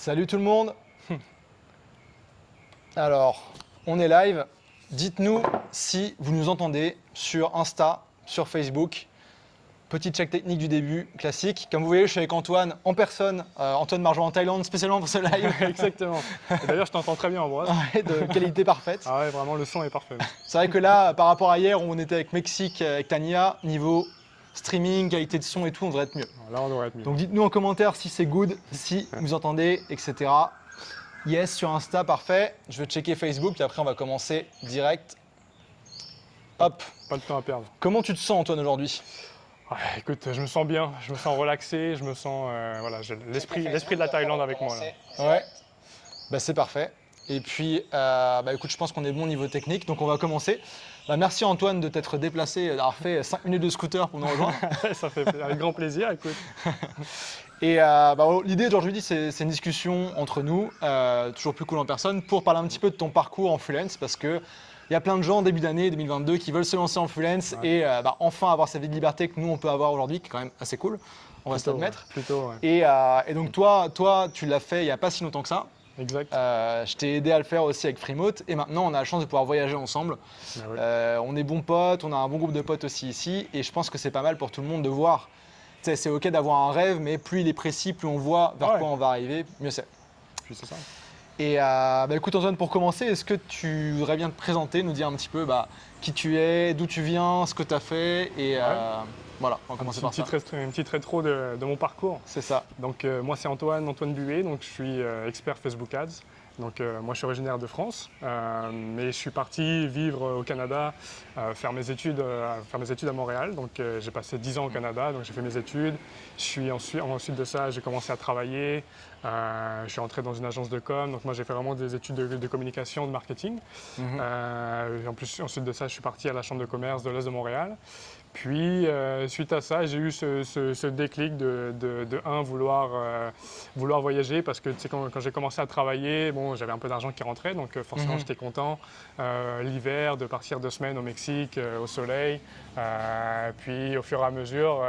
Salut tout le monde. Alors, on est live. Dites-nous si vous nous entendez sur Insta, sur Facebook. Petit check technique du début, classique. Comme vous voyez, je suis avec Antoine en personne. Antoine m'a rejoint en Thaïlande spécialement pour ce live. Exactement. Et d'ailleurs, je t'entends très bien, Ambroise. Ouais, de qualité parfaite. Ah ouais, vraiment, le son est parfait. C'est vrai que là, par rapport à hier où on était avec Mexique, avec Tania, niveau streaming, qualité de son et tout, on devrait être mieux. Là, on devrait être mieux. Donc dites-nous en commentaire si c'est good, si vous entendez, etc. Yes, sur Insta, parfait. Je vais checker Facebook et après on va commencer direct. Hop. Pas de temps à perdre. Comment tu te sens, Antoine, aujourd'hui? Ouais, écoute, je me sens bien, je me sens relaxé, je me sens, voilà, j'ai l'esprit de la Thaïlande avec moi là. Ouais. Bah, c'est parfait. Et puis, écoute, je pense qu'on est bon au niveau technique, donc on va commencer. Bah, merci Antoine de t'être déplacé, d'avoir fait 5 minutes de scooter pour nous rejoindre. Ça fait avec grand plaisir, écoute. Et l'idée d'aujourd'hui, c'est une discussion entre nous, toujours plus cool en personne, pour parler un petit peu de ton parcours en freelance, parce que il y a plein de gens en début d'année 2022 qui veulent se lancer en freelance et enfin avoir cette vie de liberté que nous on peut avoir aujourd'hui, qui est quand même assez cool. On va se l'admettre. Plutôt, ouais. Et donc toi, tu l'as fait il n'y a pas si longtemps que ça. Exact. Je t'ai aidé à le faire aussi avec Freemote et maintenant on a la chance de pouvoir voyager ensemble. Ah ouais. On est bons potes, on a un bon groupe de potes aussi ici et je pense que c'est pas mal pour tout le monde de voir. Tu sais, c'est ok d'avoir un rêve, mais plus il est précis, plus on voit vers quoi on va arriver, mieux c'est. Puis c'est ça. Et écoute Antoine, pour commencer, est-ce que tu voudrais bien te présenter, nous dire un petit peu qui tu es, d'où tu viens, ce que tu as fait et voilà, on va commencer par ça. Une petite rétro de mon parcours. C'est ça. Donc moi c'est Antoine Buet, donc je suis expert Facebook Ads. Donc moi je suis originaire de France, mais je suis parti vivre au Canada, faire mes études à Montréal. Donc j'ai passé 10 ans au Canada, donc j'ai fait mes études. Ensuite de ça, j'ai commencé à travailler. Je suis entré dans une agence de com, donc moi j'ai fait vraiment des études de communication, de marketing. Ensuite de ça, je suis parti à la chambre de commerce de l'Est de Montréal. Puis, suite à ça, j'ai eu ce déclic de vouloir voyager parce que tu sais, quand j'ai commencé à travailler, bon, j'avais un peu d'argent qui rentrait, donc forcément j'étais content l'hiver de partir 2 semaines au Mexique, au soleil. Puis au fur et à mesure,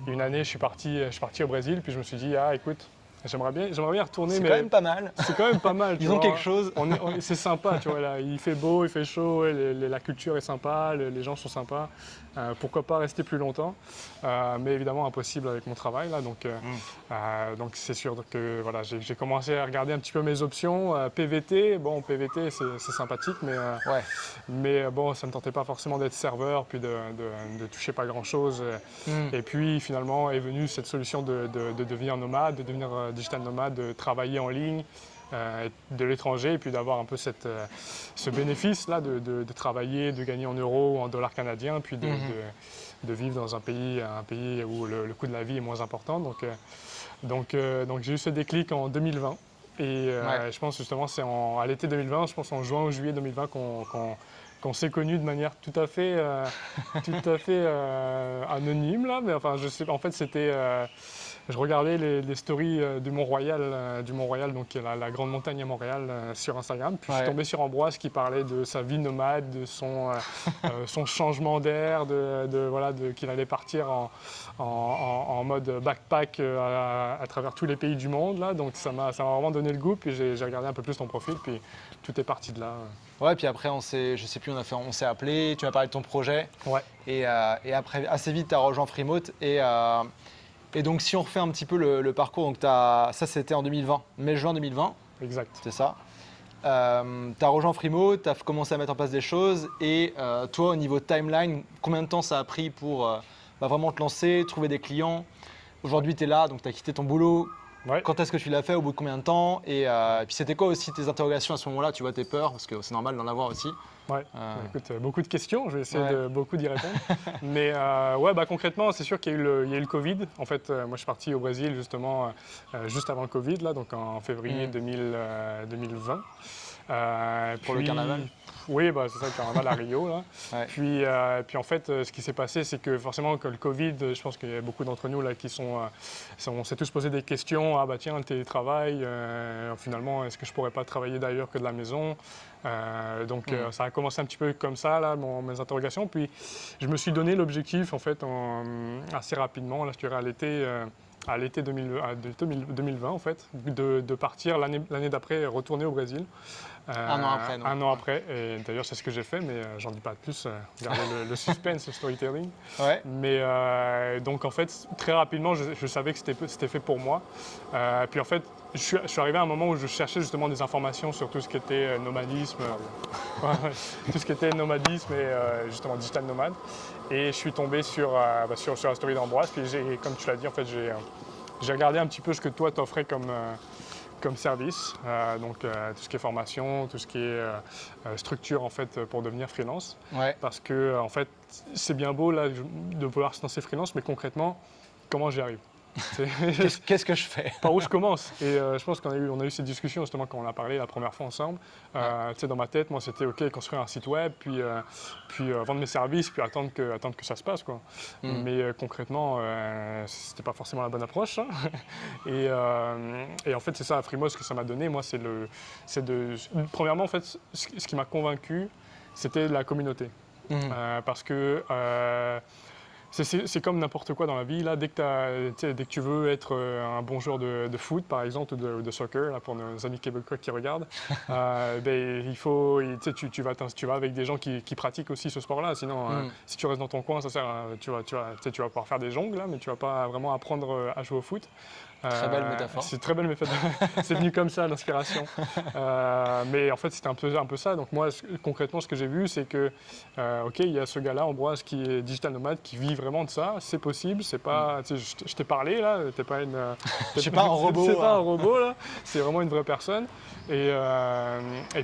une année, je suis parti au Brésil, puis je me suis dit, ah écoute, j'aimerais bien retourner. C'est mais quand même pas mal. c'est quand même pas mal. Ils ont quelque chose. C'est sympa, tu vois, là, il fait beau, il fait chaud, la culture est sympa, les gens sont sympas. Pourquoi pas rester plus longtemps, mais évidemment impossible avec mon travail là, donc c'est sûr que voilà, j'ai commencé à regarder un petit peu mes options. PVT, bon PVT c'est sympathique, mais bon ça me tentait pas forcément d'être serveur puis de toucher pas grand chose. Et puis finalement est venue cette solution de devenir nomade, de devenir digital nomade, de travailler en ligne. De l'étranger et puis d'avoir un peu ce bénéfice-là de travailler, de gagner en euros ou en dollars canadiens, puis de vivre dans un pays où le coût de la vie est moins important. Donc j'ai eu ce déclic en 2020 et je pense justement c'est à l'été 2020, je pense en juin ou juillet 2020 qu'on s'est connus de manière tout à fait anonyme là, mais enfin je sais, en fait c'était je regardais les stories du Mont-Royal, donc qui est la grande montagne à Montréal, sur Instagram. Puis je suis tombé sur Ambroise qui parlait de sa vie nomade, de son changement d'air, qu'il allait partir en mode backpack à travers tous les pays du monde. Là. Donc ça m'a vraiment donné le goût. Puis j'ai regardé un peu plus ton profil. Puis tout est parti de là. Ouais, puis après, on s'est appelé, tu m'as parlé de ton projet. Ouais. Et après, assez vite, tu as rejoint Freemote. Et donc, si on refait un petit peu le parcours, donc ça c'était en 2020, mai-juin 2020. Exact. C'est ça. Tu as rejoint Freemote, tu as commencé à mettre en place des choses. Et toi, au niveau timeline, combien de temps ça a pris pour vraiment te lancer, trouver des clients? Aujourd'hui, tu es là, donc tu as quitté ton boulot. Ouais. Quand est-ce que tu l'as fait, au bout de combien de temps? Et puis c'était quoi aussi tes interrogations à ce moment-là, tu vois, tes peurs, parce que c'est normal d'en avoir aussi. Ouais, écoute, beaucoup de questions, je vais essayer de beaucoup d'y répondre. Mais concrètement, c'est sûr qu'il y a eu le Covid. En fait, moi je suis parti au Brésil justement juste avant le Covid, là, donc en février 2020. Pour le carnaval? Oui, c'est ça, le carnaval à Rio. Là. Ouais. Puis en fait, ce qui s'est passé, c'est que forcément, que le Covid, je pense qu'il y a beaucoup d'entre nous là, on s'est tous posé des questions. Ah bah tiens, le télétravail, finalement, est-ce que je pourrais pas travailler d'ailleurs que de la maison? Ça a commencé un petit peu comme ça, là, mes interrogations. Puis je me suis donné l'objectif, en fait, assez rapidement, là, je dirais à l'été à l'été 2020 en fait, de partir l'année d'après, retourner au Brésil. Un an après, donc. Un an après, et d'ailleurs c'est ce que j'ai fait, mais j'en dis pas de plus, regardez le suspense, le storytelling. Ouais. Mais donc en fait, très rapidement, je savais que c'était fait pour moi. Puis en fait, je suis arrivé à un moment où je cherchais justement des informations sur tout ce qui était nomadisme, tout ce qui était nomadisme et justement digital nomade. Et je suis tombé sur la story d'Ambroise, puis comme tu l'as dit, en fait, j'ai regardé un petit peu ce que toi t'offrais comme service, tout ce qui est formation, tout ce qui est structure en fait pour devenir freelance. Ouais. Parce que en fait, c'est bien beau là de vouloir se lancer freelance, mais concrètement, comment j'y arrive? Qu'est-ce que je fais? Par où je commence? Et je pense on a eu cette discussion justement quand on a parlé la première fois ensemble. Dans ma tête, moi, c'était OK, construire un site web, puis vendre mes services, puis attendre que ça se passe, quoi. Mais concrètement, c'était pas forcément la bonne approche. Hein. Et en fait, c'est ça, à Frimo, ce que ça m'a donné, moi, premièrement, en fait, ce qui m'a convaincu, c'était la communauté. Parce que c'est comme n'importe quoi dans la vie. Là, dès que tu veux être un bon joueur de foot, par exemple, ou de soccer, là, pour nos amis québécois qui regardent, tu vas avec des gens qui pratiquent aussi ce sport-là. Sinon, si tu restes dans ton coin, ça sert tu vas pouvoir faire des jongles, là, mais tu ne vas pas vraiment apprendre à jouer au foot. Très belle métaphore. C'est très belle métaphore. C'est venu comme ça, l'inspiration. Mais en fait, c'était un peu ça. Donc moi, concrètement, ce que j'ai vu, c'est que, OK, il y a ce gars-là, Ambroise, qui est digital nomade, qui vit vraiment de ça. C'est possible. C'est pas, je t'ai parlé là. T'es pas une. Je suis pas un robot. C'est pas un robot là. C'est vraiment une vraie personne. Et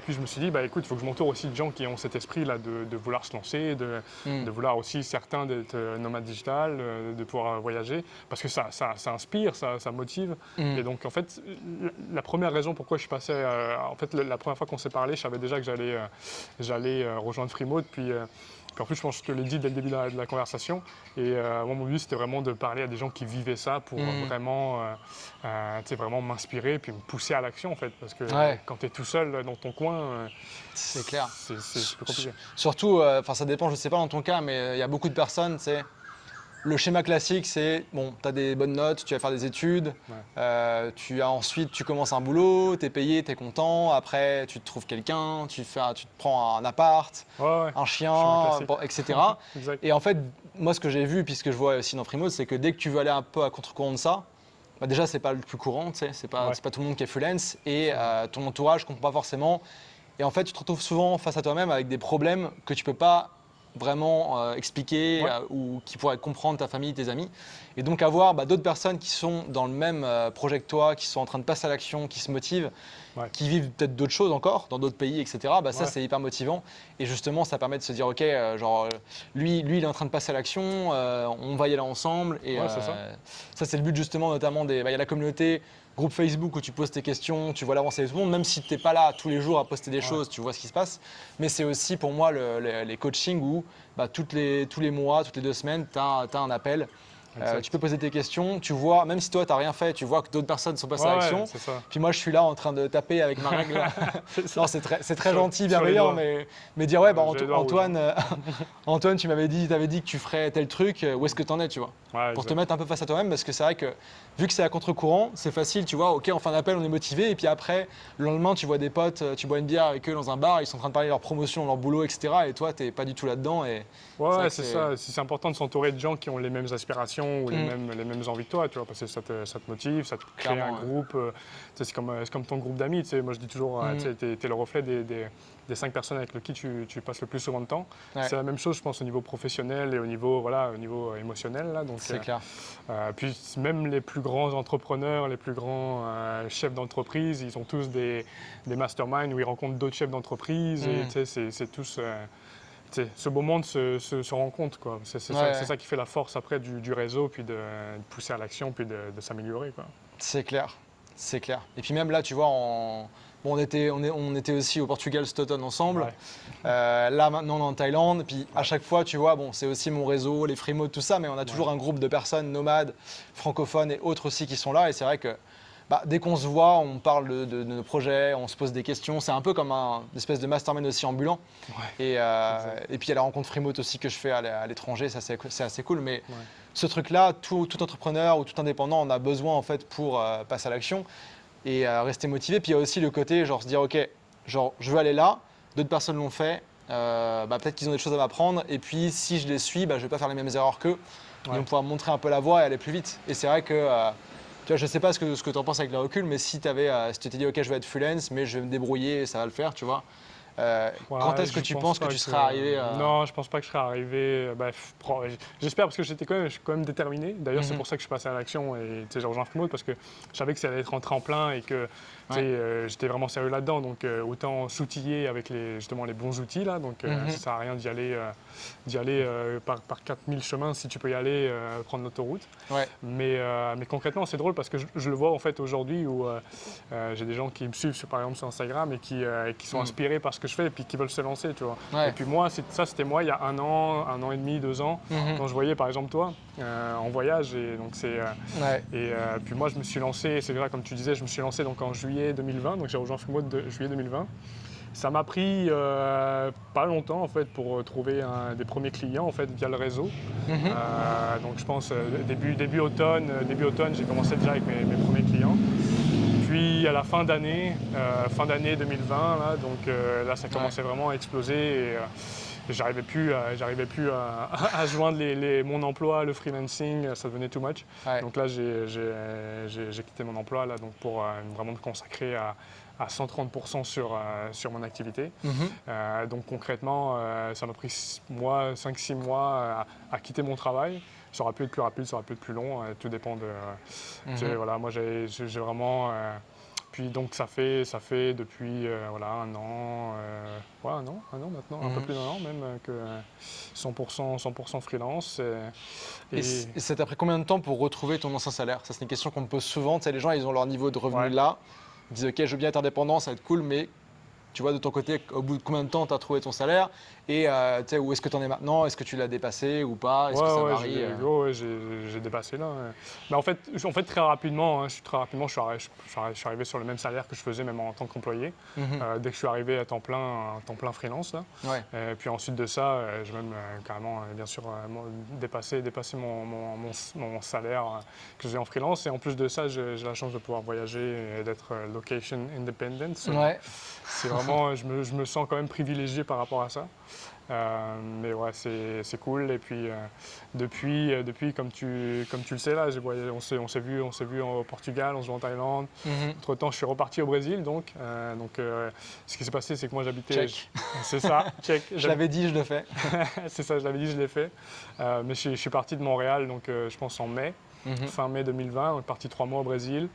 puis je me suis dit, écoute, il faut que je m'entoure aussi de gens qui ont cet esprit-là de vouloir se lancer, de vouloir aussi certains d'être nomades digital, de pouvoir voyager, parce que ça inspire, ça motive. Et donc en fait, la première raison pourquoi je suis passé, en fait la première fois qu'on s'est parlé, je savais déjà que j'allais rejoindre Frimo, puis en plus je pense que je te l'ai dit dès le début de la conversation. Et moi mon but c'était vraiment de parler à des gens qui vivaient ça pour vraiment m'inspirer puis me pousser à l'action en fait, parce que quand tu es tout seul dans ton coin, c'est clair. C'est plus compliqué. Surtout, ça dépend, je sais pas dans ton cas, mais il y a beaucoup de personnes, le schéma classique, c'est, bon, tu as des bonnes notes, tu vas faire des études, ensuite tu commences un boulot, tu es payé, tu es content, après tu te trouves quelqu'un, tu te prends un appart, un chien, etc. Et en fait, moi ce que j'ai vu, puis ce que je vois aussi dans Frimo, c'est que dès que tu veux aller un peu à contre-courant de ça, déjà c'est pas le plus courant, c'est pas tout le monde qui est freelance, et ton entourage ne comprend pas forcément. Et en fait, tu te retrouves souvent face à toi-même avec des problèmes que tu peux pas vraiment expliquer ou qui pourraient comprendre ta famille, tes amis. Et donc avoir d'autres personnes qui sont dans le même projet que toi, qui sont en train de passer à l'action, qui se motivent, qui vivent peut-être d'autres choses encore dans d'autres pays, etc. Ça, c'est hyper motivant. Et justement, ça permet de se dire, OK, lui, il est en train de passer à l'action, on va y aller ensemble. Et ça, c'est le but justement, notamment, il y a la communauté, groupe Facebook où tu poses tes questions, tu vois l'avancée de tout le monde, même si tu n'es pas là tous les jours à poster des choses, tu vois ce qui se passe. Mais c'est aussi pour moi les coachings où tous les mois, toutes les 2 semaines, tu as un appel. Tu peux poser tes questions, tu vois, même si toi tu n'as rien fait, tu vois que d'autres personnes sont passées à l'action. Puis moi je suis là en train de taper avec ma règle. Non, c'est très gentil, bienveillant, mais dire Antoine, tu m'avais dit que tu ferais tel truc, où est-ce que tu en es, tu vois, pour te mettre un peu face à toi-même, parce que c'est vrai que vu que c'est à contre-courant, c'est facile, tu vois, OK, en fin d'appel on est motivé, et puis après le lendemain tu vois des potes, tu bois une bière avec eux dans un bar, ils sont en train de parler de leur promotion, de leur boulot, etc. Et toi tu n'es pas du tout là-dedans. Et c'est ça, c'est important de s'entourer de gens qui ont les mêmes aspirations ou les mêmes envies que toi, tu vois, parce que ça te motive, ça te crée un groupe. C'est comme ton groupe d'amis. Moi, je dis toujours, tu es le reflet des 5 personnes avec qui tu passes le plus souvent de temps. C'est la même chose, je pense, au niveau professionnel et au niveau émotionnel. Là, donc, c'est clair. Puis même les plus grands entrepreneurs, les plus grands chefs d'entreprise, ils ont tous des masterminds où ils rencontrent d'autres chefs d'entreprise. Et c'est tous... ce beau monde se rencontre, quoi. C'est ça qui fait la force après du réseau, puis de pousser à l'action, puis de s'améliorer, quoi. C'est clair, c'est clair. Et puis même là, tu vois, on était aussi au Portugal cet automne ensemble. Là maintenant on est en Thaïlande. Puis à chaque fois, tu vois, c'est aussi mon réseau, les Frimo, tout ça, mais on a toujours un groupe de personnes nomades, francophones et autres aussi qui sont là. Et c'est vrai que dès qu'on se voit, on parle de nos projets, on se pose des questions. C'est un peu comme une espèce de mastermind aussi ambulant. Et puis il y a la rencontre Frimo aussi que je fais à l'étranger, ça c'est assez cool. Mais ce truc-là, tout entrepreneur ou tout indépendant en a besoin en fait pour passer à l'action et rester motivé. Puis il y a aussi le côté genre se dire ok, genre je veux aller là, d'autres personnes l'ont fait, peut-être qu'ils ont des choses à m'apprendre et puis si je les suis, je vais pas faire les mêmes erreurs qu'eux. Ils vont pouvoir me montrer un peu la voie et aller plus vite. Et c'est vrai que tu vois, je sais pas ce que tu en penses avec le recul, mais si si tu t'es dit ok je vais être freelance, mais je vais me débrouiller et ça va le faire, tu vois. Quand est-ce que tu penses que tu seras arrivé à... Non, je pense pas que je serai arrivé. J'espère parce que je suis quand même déterminé. D'ailleurs, c'est pour ça que je suis passé à l'action et j'ai rejoint Free parce que je savais que ça allait être un tremplin et que j'étais vraiment sérieux là-dedans. Donc, autant s'outiller avec justement les bons outils là. Donc, ça sert à rien d'y aller par 4000 chemins si tu peux y aller prendre l'autoroute. Ouais. Mais concrètement, c'est drôle parce que je le vois en fait aujourd'hui où j'ai des gens qui me suivent par exemple sur Instagram et qui sont inspirés par ce que je fais et puis qui veulent se lancer, tu vois. Ouais. Et puis moi, c'était moi il y a un an et demi, 2 ans, quand je voyais par exemple toi en voyage. Et donc puis moi, je me suis lancé, c'est vrai comme tu disais, je me suis lancé donc en juillet 2020, donc j'ai rejoint Freemode de juillet 2020. Ça m'a pris pas longtemps en fait pour trouver des premiers clients en fait via le réseau. Donc je pense début automne, j'ai commencé déjà avec mes premiers clients. Puis à la fin d'année 2020, là, donc là ça commençait vraiment à exploser et j'arrivais plus à joindre mon emploi, le freelancing, ça devenait too much. Ouais. Donc là j'ai quitté mon emploi là, donc pour vraiment me consacrer à 130% sur mon activité. Donc concrètement, ça m'a pris 5-6 mois à quitter mon travail. Ça aurait pu être plus rapide, ça aurait pu être plus long, tout dépend de... Voilà, moi j'ai vraiment... puis donc ça fait depuis un an, un an maintenant, un peu plus d'1 an même, que 100% freelance. Et ça t'a pris combien de temps pour retrouver ton ancien salaire? Ça c'est une question qu'on me pose souvent. Tu sais, les gens ils ont leur niveau de revenu là, ils disent ok je veux bien être indépendant, ça va être cool, mais tu vois de ton côté au bout de combien de temps tu as trouvé ton salaire et où est-ce que tu en es maintenant? Est-ce que tu l'as dépassé ou pas? Est-ce que ça varie? J'ai dépassé là. Mais en fait très rapidement, je suis arrivé sur le même salaire que je faisais même en tant qu'employé. Dès que je suis arrivé à temps plein freelance là. Puis ensuite de ça, j'ai même carrément bien sûr dépassé mon salaire que j'ai en freelance. Et en plus de ça, j'ai la chance de pouvoir voyager et d'être location independent. C'est vraiment, je me sens quand même privilégié par rapport à ça. Mais ouais, c'est cool. Et puis depuis comme tu le sais là, on s'est vu au Portugal, on se voit en Thaïlande. Entre temps, je suis reparti au Brésil. Donc ce qui s'est passé, c'est que moi j'habitais. C'est ça. Check. Je l'avais dit, je le fais. C'est ça, je l'avais dit, je l'ai fait. Mais je suis parti de Montréal, donc je pense en mai, fin mai 2020. On est parti 3 mois au Brésil.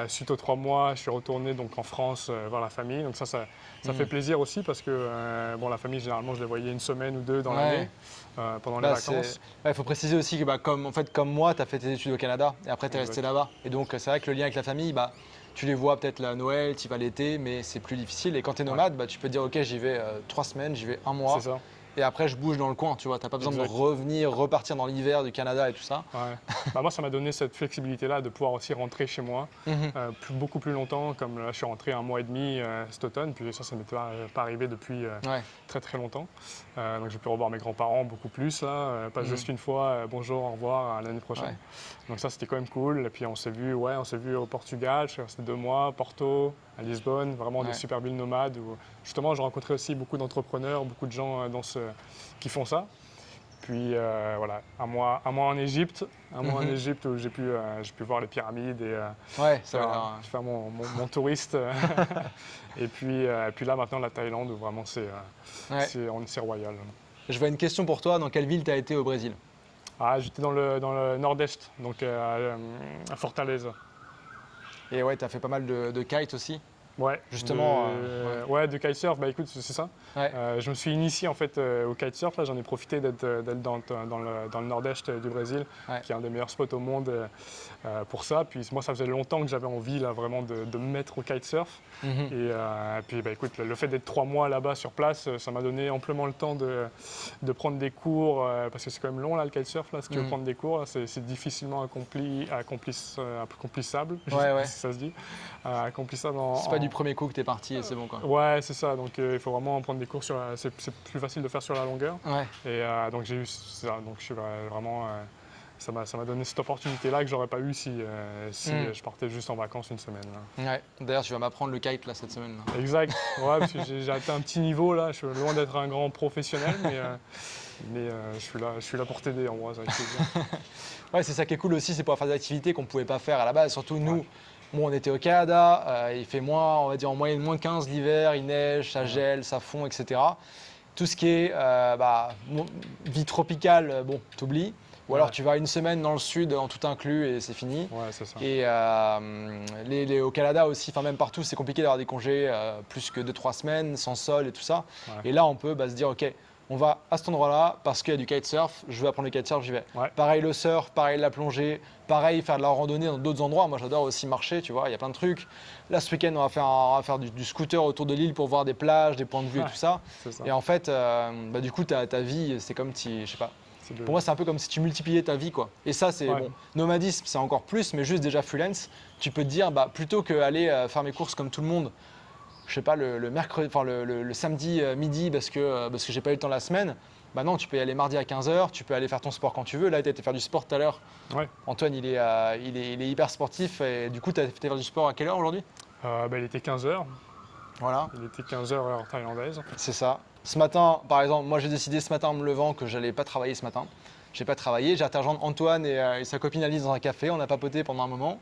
Suite aux 3 mois, je suis retourné donc en France voir la famille. Donc ça fait plaisir aussi parce que la famille, généralement, je les voyais 1 semaine ou 2 dans l'année pendant les vacances. Il faut préciser aussi que comme moi, tu as fait tes études au Canada et après tu es resté là-bas. Et donc c'est vrai que le lien avec la famille, tu les vois peut-être à Noël, tu y vas l'été, mais c'est plus difficile. Et quand tu es nomade, tu peux te dire ok, j'y vais 3 semaines, j'y vais 1 mois. C'est ça. Et après, je bouge dans le coin, tu vois. Tu n'as pas besoin de repartir dans l'hiver du Canada et tout ça. Moi, ça m'a donné cette flexibilité-là de pouvoir aussi rentrer chez moi beaucoup plus longtemps. Comme là, je suis rentré 1 mois et demi cet automne, puis ça ne m'était pas arrivé depuis très très longtemps. Donc j'ai pu revoir mes grands-parents beaucoup plus, là, pas juste une fois, bonjour, au revoir, à l'année prochaine. Donc ça, c'était quand même cool. Et puis on s'est vu au Portugal, je suis resté 2 mois, Porto, à Lisbonne, vraiment des super villes nomades où justement j'ai rencontré aussi beaucoup d'entrepreneurs, beaucoup de gens qui font ça. Puis un mois en Égypte, où j'ai pu voir les pyramides et faire mon touriste. Et puis là maintenant la Thaïlande où vraiment c'est royal. Je vois une question pour toi, dans quelle ville tu as été au Brésil? J'étais dans le nord-est, donc à Fortaleza. Et tu as fait pas mal de kite aussi? Ouais, justement. De kitesurf, écoute, c'est ça. Je me suis initié en fait au kitesurf, là j'en ai profité d'être dans le nord-est du Brésil, qui est un des meilleurs spots au monde pour ça. Puis moi ça faisait longtemps que j'avais envie là vraiment de me mettre au kitesurf. Et puis écoute, le fait d'être 3 mois là-bas sur place, ça m'a donné amplement le temps de prendre des cours, parce que c'est quand même long là le kitesurf, là, si tu veux prendre des cours, c'est difficilement accomplissable, je sais pas si ça se dit, accomplissable en du premier coup que tu es parti et c'est bon, quoi. Ouais, c'est ça. Donc il faut vraiment prendre des cours c'est plus facile de faire sur la longueur. Ouais. Et donc j'ai eu ça. Donc je suis vraiment. Ça m'a donné cette opportunité-là que j'aurais pas eu si je partais juste en vacances une semaine. Là. Ouais. D'ailleurs, tu vas m'apprendre le kite là cette semaine. Là. Exact. Ouais, parce que j'ai atteint un petit niveau là. Je suis loin d'être un grand professionnel, mais je suis là pour t'aider en moi. Ça, ouais, c'est ça qui est cool aussi, c'est pouvoir faire des activités qu'on ne pouvait pas faire à la base. Surtout nous, bon, on était au Canada, il fait moins, on va dire en moyenne moins 15 l'hiver, il neige, ça gèle, ça fond, etc. Tout ce qui est vie tropicale, bon, t'oublies. Ou alors tu vas une semaine dans le sud en tout inclus et c'est fini. Ouais, c'est ça. Et au Canada aussi, enfin même partout, c'est compliqué d'avoir des congés plus que 2-3 semaines sans sol et tout ça. Ouais. Et là, on peut se dire, ok, on va à cet endroit-là parce qu'il y a du kitesurf, je veux apprendre le kitesurf, j'y vais. Ouais. Pareil le surf, pareil la plongée, pareil faire de la randonnée dans d'autres endroits. Moi, j'adore aussi marcher, tu vois, il y a plein de trucs. Là, ce week-end, on va faire du scooter autour de l'île pour voir des plages, des points de vue et tout ça. Et en fait, du coup, ta vie, c'est comme je sais pas. Pour moi, c'est un peu comme si tu multipliais ta vie, quoi. Et ça, c'est bon. Nomadisme, c'est encore plus, mais juste déjà freelance, tu peux te dire, plutôt qu'aller faire mes courses comme tout le monde, je sais pas, le mercredi, enfin le samedi midi parce que j'ai pas eu le temps la semaine. Bah non, tu peux y aller mardi à 15h, tu peux aller faire ton sport quand tu veux. Là, tu as été faire du sport tout à l'heure. Ouais. Antoine, il est hyper sportif. Et du coup, tu as été faire du sport à quelle heure aujourd'hui ? Il était 15h. Voilà. Il était 15h heure thaïlandaise. C'est ça. Ce matin, par exemple, moi j'ai décidé ce matin en me levant que j'allais pas travailler ce matin. J'ai pas travaillé, j'ai été rejoindre Antoine et sa copine Alice dans un café. On a papoté pendant un moment.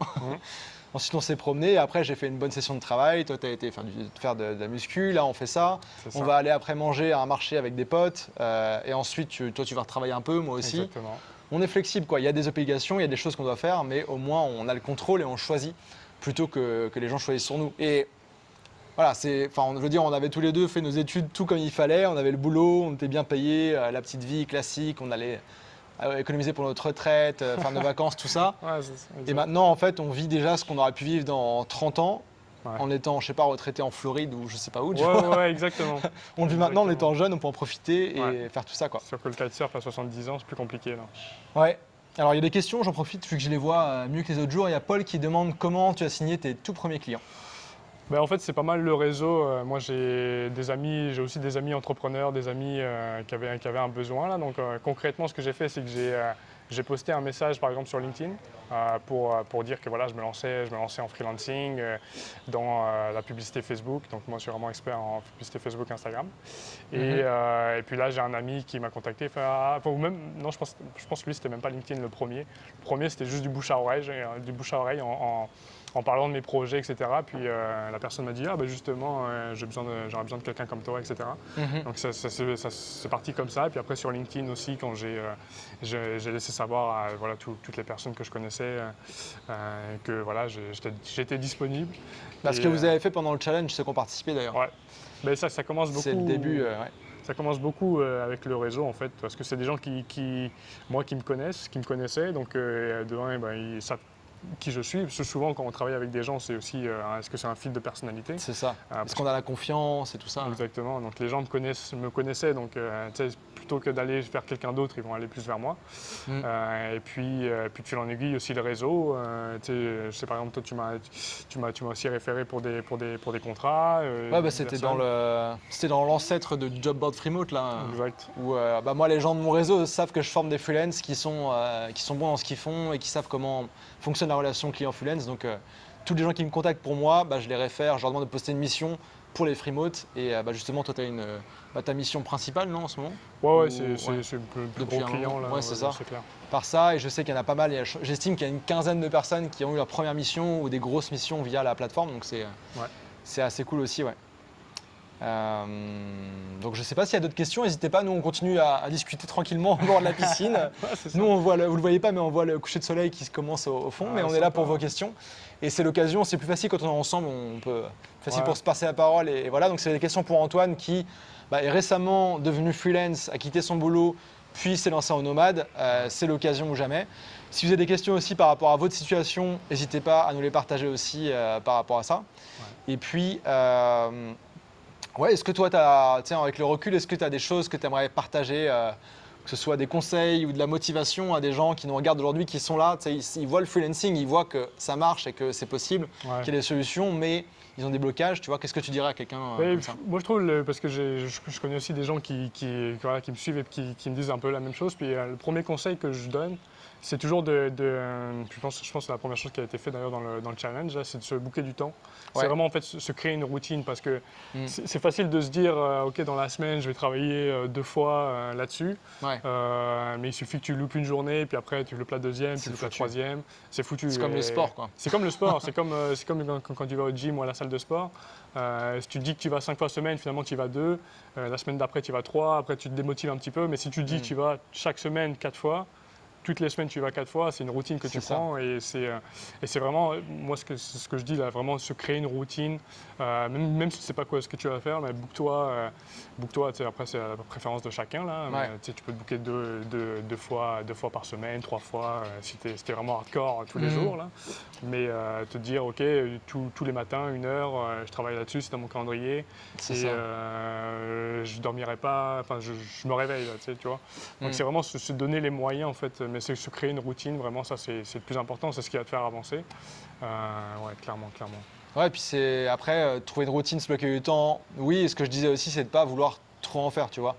Ensuite, on s'est promené. Après, j'ai fait une bonne session de travail. Toi, tu as été faire de la muscu. Là, on fait ça. On va aller après manger à un marché avec des potes. Et ensuite, toi, tu vas retravailler un peu, moi aussi. Exactement. On est flexible, quoi. Il y a des obligations, il y a des choses qu'on doit faire, mais au moins, on a le contrôle et on choisit plutôt que les gens choisissent sur nous. Et voilà, je veux dire, on avait tous les deux fait nos études tout comme il fallait. On avait le boulot, on était bien payés, la petite vie classique. On allait économiser pour notre retraite, faire nos vacances, tout ça. Ouais, c'est ça. Et maintenant, en fait, on vit déjà ce qu'on aurait pu vivre dans 30 ans, en étant, je sais pas, retraité en Floride ou je sais pas où. Ouais, exactement. On le vit maintenant en étant jeune, on peut en profiter et faire tout ça, quoi. Sur que le kitesurf à 70 ans, c'est plus compliqué, là. Ouais. Alors, il y a des questions, j'en profite, vu que je les vois mieux que les autres jours. Il y a Paul qui demande comment tu as signé tes tout premiers clients. En fait, c'est pas mal le réseau. Moi, j'ai aussi des amis entrepreneurs, des amis qui avaient un besoin. Là. Donc, concrètement, ce que j'ai fait, c'est que j'ai posté un message, par exemple, sur LinkedIn pour dire que voilà, je me lançais en freelancing dans la publicité Facebook. Donc, moi, je suis vraiment expert en publicité Facebook, Instagram. Et puis là, j'ai un ami qui m'a contacté. Non, je pense que lui, c'était même pas LinkedIn le premier. Le premier, c'était juste du bouche à oreille, en parlant de mes projets, etc. Puis la personne m'a dit justement, j'aurais besoin de quelqu'un comme toi, etc. Donc ça c'est parti comme ça. Puis après sur LinkedIn aussi, quand j'ai laissé savoir à toutes les personnes que je connaissais que voilà, j'étais disponible. Ce que vous avez fait pendant le challenge, ceux qui ont participé d'ailleurs. Ouais. Mais ça commence beaucoup. C'est le début. Ça commence beaucoup avec le réseau en fait, parce que c'est des gens qui me connaissaient, donc ils savent qui je suis. Parce que souvent, quand on travaille avec des gens, c'est aussi est-ce que c'est un fit de personnalité. C'est ça. Est-ce qu'on a la confiance et tout ça. Exactement. Donc les gens me connaissaient, donc plutôt que d'aller vers quelqu'un d'autre, ils vont aller plus vers moi. Et puis de fil en aiguille aussi le réseau. Je sais par exemple, toi tu m'as aussi référé pour des contrats. C'était dans l'ancêtre du job board Freemote là. Exact. Où moi les gens de mon réseau savent que je forme des freelances qui sont bons dans ce qu'ils font et qui savent comment fonctionne la relation client-freelance. Donc, tous les gens qui me contactent pour moi, je les réfère, je leur demande de poster une mission pour les Freemote. Et justement, toi, tu as ta mission principale, non, en ce moment ? Ouais, c'est le plus gros client. Là, ouais, c'est ça. C'est clair. Par ça, et je sais qu'il y en a pas mal. J'estime qu'il y a une quinzaine de personnes qui ont eu leur première mission ou des grosses missions via la plateforme. Donc, c'est assez cool aussi, ouais. Donc je ne sais pas s'il y a d'autres questions, n'hésitez pas, nous on continue à discuter tranquillement au bord de la piscine. Nous on voit, vous le voyez pas, mais on voit le coucher de soleil qui se commence au fond, mais on est là pour vos questions. Et c'est l'occasion, c'est plus facile quand on est ensemble, facile pour se passer la parole. Et voilà, donc c'est des questions pour Antoine qui est récemment devenu freelance, a quitté son boulot, puis s'est lancé en nomade. C'est l'occasion ou jamais. Si vous avez des questions aussi par rapport à votre situation, n'hésitez pas à nous les partager aussi par rapport à ça. Et puis, est-ce que toi, avec le recul, est-ce que tu as des choses que tu aimerais partager, que ce soit des conseils ou de la motivation à des gens qui nous regardent aujourd'hui, qui sont là, ils voient le freelancing, ils voient que ça marche et que c'est possible, qu'il y a des solutions, mais ils ont des blocages, tu vois, qu'est-ce que tu dirais à quelqu'un Mais comme ça? moi, je trouve, parce que je connais aussi des gens voilà, qui me suivent et qui me disent un peu la même chose. Puis le premier conseil que je donne, c'est toujours je pense que c'est la première chose qui a été faite d'ailleurs dans le challenge, là, c'est de se booker du temps. C'est Ouais. vraiment en fait se créer une routine parce que Mm. c'est facile de se dire, OK, dans la semaine, je vais travailler 2 fois là-dessus. Ouais. Mais il suffit que tu loupes une journée, puis après tu loupes la deuxième, tu C'est loupes la foutu. troisième. C'est foutu. C'est comme le Et sport, quoi. c'est comme le sport. C'est comme quand tu vas au gym ou à la salle de sport. Si tu te dis que tu vas 5 fois semaine, finalement tu y vas 2. La semaine d'après, tu y vas 3. Après, tu te démotives un petit peu. Mais si tu dis que tu vas chaque semaine 4 fois, toutes les semaines, tu y vas 4 fois, c'est une routine que tu C'est ça. prends et c'est vraiment, moi, ce que je dis là, vraiment se créer une routine, même si tu ne sais pas quoi ce que tu vas faire, mais book-toi, tu sais, après c'est la préférence de chacun là, mais, Ouais. tu sais, tu peux te booker deux fois par semaine, 3 fois, si tu es vraiment hardcore tous les jours là, mais te dire ok, tous les matins, 1 heure, je travaille là-dessus, c'est dans mon calendrier, C'est et ça. je dormirai pas, enfin je me réveille là, tu vois. Donc c'est vraiment se donner les moyens en fait, mais c'est se créer une routine, vraiment ça c'est le plus important, c'est ce qui va te faire avancer. Ouais, clairement. Ouais, et puis c'est après trouver une routine, se bloquer du temps. Oui, et ce que je disais aussi, c'est de pas vouloir trop en faire, tu vois.